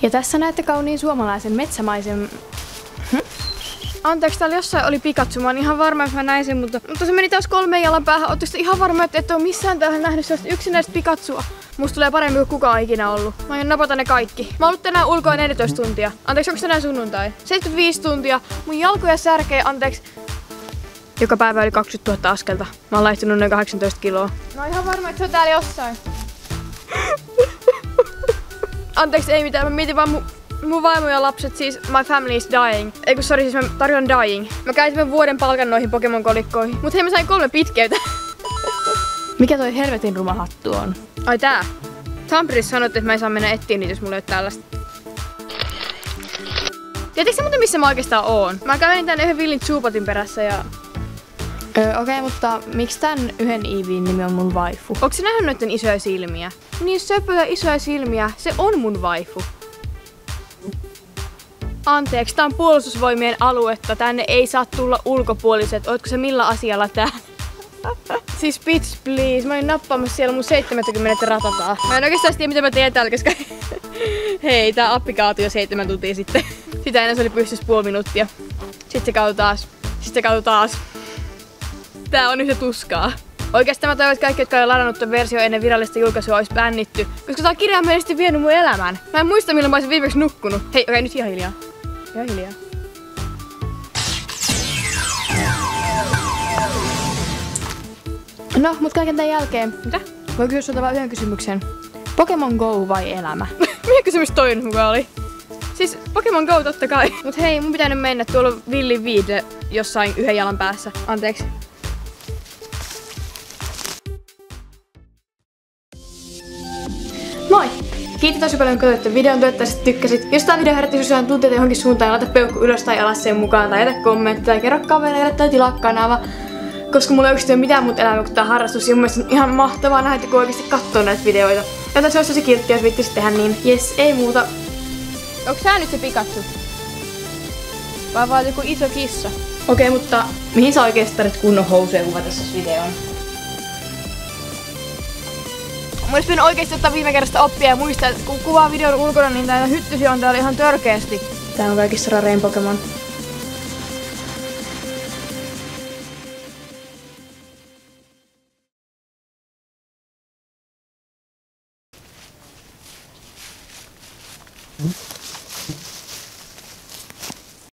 Ja tässä näette kauniin suomalaisen metsämaisen... Anteeksi, täällä jossain oli Pikachu. Mä oon ihan varma, että mä näin sen, mutta se meni taas 3 jalan päähän. Ootteko te ihan varma, että ette oo missään täällä nähnyt sellaista yksinäistä Pikachua? Musta tulee paremmin kuin kukaan ikinä ollut. Mä aion napata ne kaikki. Mä oon ollut tänään ulkoa 14 tuntia. Anteeksi, onko tänään sunnuntai? 75 tuntia. Mun jalkoja särkee, anteeksi. Joka päivä yli 20 000 askelta. Mä oon laihtunut noin 18 kiloa. Mä oon ihan varma, että se on täällä jossain. Anteeksi, ei mitään. Mä mietin vaan mun vaimo ja lapset, siis my family is dying. Eiku sori, siis mä tarjoan dying. Mä käytin vuoden palkan noihin Pokemon-kolikkoihin. Mut hei, mä sain 3 pitkeyttä. Mikä toi helvetin ruma hattu on? Ai tää. Tamperissa sanottiin, että mä en saa mennä etsiä niitä, jos mulla ei ole tällaista. Tiedätkö muuten, missä mä oikeastaan oon? Mä kävelin tän yhden villin Zuupotin perässä ja... Okei, mutta miksi tän yhden Eevin nimi on mun waifu? Onko sä nähnyt noitten isoja silmiä? Niin söpöjä isoja silmiä, se on mun waifu. Anteeksi, tää on puolustusvoimien aluetta, tänne ei saa tulla ulkopuoliset. Ootko se millä asialla täällä? Siis bitch please, mä olin nappaamassa siellä mun 70 ratataa. Mä en oikeastaan tiedä mitä mä teen täällä, koska hei, tää appi kaatui jo 7 tuntia sitten. Sitä ennen se oli pystyssä puoli minuuttia. Sitten se kaatui taas. Sitten se kaatui taas. Tää on yhtä tuskaa. Oikeastaan mä toivon, että kaikki, jotka on ladannut ton versio ennen virallista julkaisua, olisi bännitty. Koska tää on kirjaimellisesti vienyt mun elämän. Mä en muista milloin mä olisin viimeksi nukkunut. Hei, okei, nyt ihan hiljaa. Ihan hiljaa. No, mut kaiken tän jälkeen. Mitä? Voin kysyä sulta vaan yhden kysymyksen. Pokemon Go vai elämä? Mikä kysymys toi nyt mukaan oli? Siis Pokemon Go totta kai. Mut hei, mun pitää nyt mennä. Tuolla on Villi Viide jossain 1 jalan päässä. Anteeksi. Moi! Kiitos tosi paljon kun katsoitte videon, toivottavasti tykkäsit. Jos tää video herätti sulle tunteita johonkin suuntaan, niin laita peukku ylös tai alas sen mukaan, tai jätä kommentti, tai kerro kavereille, tai tilaa kanava. Koska mulla ei oikeesti ole mitään muuta elämää kuin tää harrastus, ja mun mielestä on ihan mahtavaa nähdä, kun oikeesti katsoo näitä videoita. Joten se olisi tosi kilttiä, jos viittisit tehdä niin. Jes, ei muuta. Onks tää nyt se Pikachu? Vai vaan joku iso kissa? Okei, mutta mihin sä oikeesti tarvit kunnon housuja kuvata tässä videoon? Mun olisi pitänyt oikeesti ottaa viime kerrasta oppia ja muistaa, että kun kuvaa videon ulkona, niin tää hyttysiä on täällä ihan törkeästi. Tää on kaikissa rarein Pokemon.